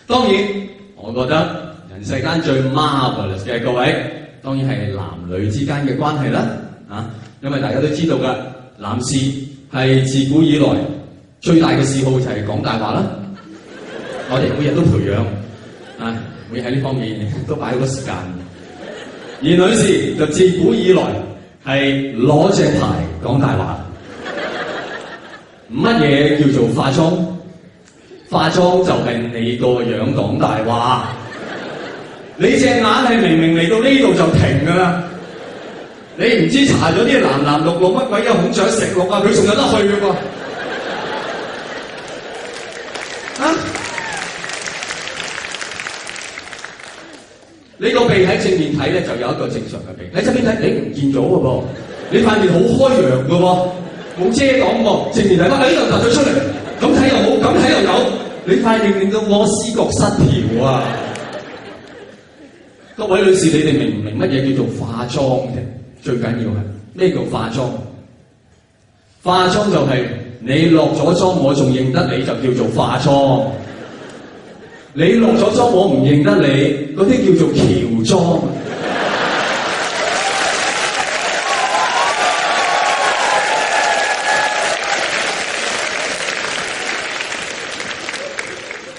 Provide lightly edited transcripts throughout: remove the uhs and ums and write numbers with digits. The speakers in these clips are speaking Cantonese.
當然，我覺得人世間最 marvelous 嘅各位，當然係男女之間嘅關係啦。因為大家都知道㗎，男士係自古以來最大嘅嗜好就係講大話啦。我哋每日都培養，會喺呢方面都擺好多時間。而女士就自古以來係攞隻牌講大話。乜嘢叫做化妝？化妝就係你個樣講大話。你隻眼係明明嚟到呢度就停㗎啦。你唔知搽咗啲藍藍綠綠乜鬼嘅孔雀石綠啊，佢仲有得去嘅噃。你個鼻喺正面睇咧就有一個正常嘅鼻，喺側邊睇你唔見咗嘅噃。你塊面好開揚嘅喎，冇遮擋喎。正面睇翻喺呢度凸咗出嚟，咁睇又冇，咁睇又有。你塊面令到我思覺失調啊！各位女士，你哋明唔明乜嘢叫做化妝嘅？最緊要係咩叫化妝？化妝就係你落咗妝，我仲認得你就叫做化妝。你落咗妝，我唔認得你，嗰啲叫做喬裝。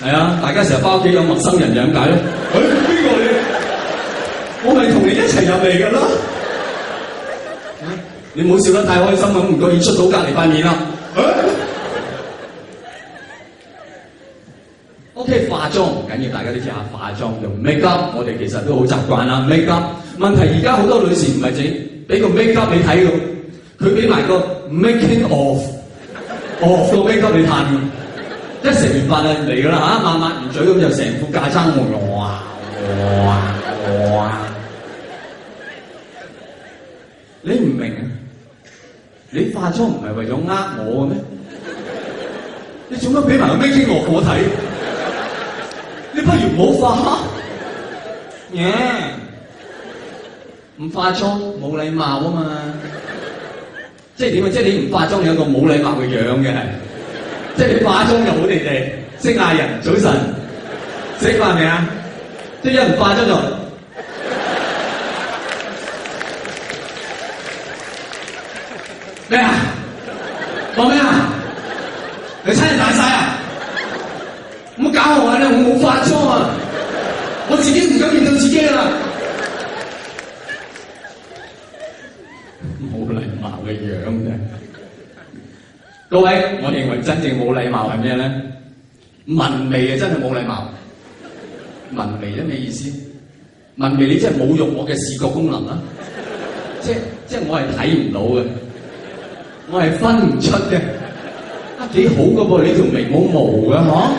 係啊，大家成日返屋企有陌生人，點解咧？邊個你？我咪同你一齊入嚟㗎啦！你唔好笑得太開心咁，唔覺意出到隔離塊面啦。OK， 化妝唔緊要，大家都知下化妝用 make up， 我哋其實都好習慣啦 make up。問題而家好多女士唔係整俾個 make up 你睇㗎，佢俾埋個 making of 個 make up 你嘆。一食完飯就嚟㗎啦嚇，抹完嘴咁就成副架撐哇！你唔明啊？你化妝唔係為咗呃我嘅咩？你做乜俾埋個 making of 我睇？你不如唔好化，唔化妝冇禮貌啊嘛！即係點啊？即係你唔化妝有個冇禮貌嘅樣嘅係，即係你化妝就好地地，識嗌人早晨，食飯未啊？即係一唔化妝就咩啊？講咩啊？你親人大晒啊？唔好搞我啊！我冇化妝啊！我自己唔敢面對自己啦！冇禮貌嘅樣嘅，各位，我認為真正冇禮貌係咩咧？文眉啊，真係冇禮貌。文眉咧咩意思？文眉你真係侮辱我嘅視覺功能啊！即係我係睇唔到嘅，我係分唔出嘅。幾好嘅噃，你條眉冇毛嘅嗬？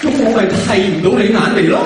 咁我咪剃唔到你眼眉咯。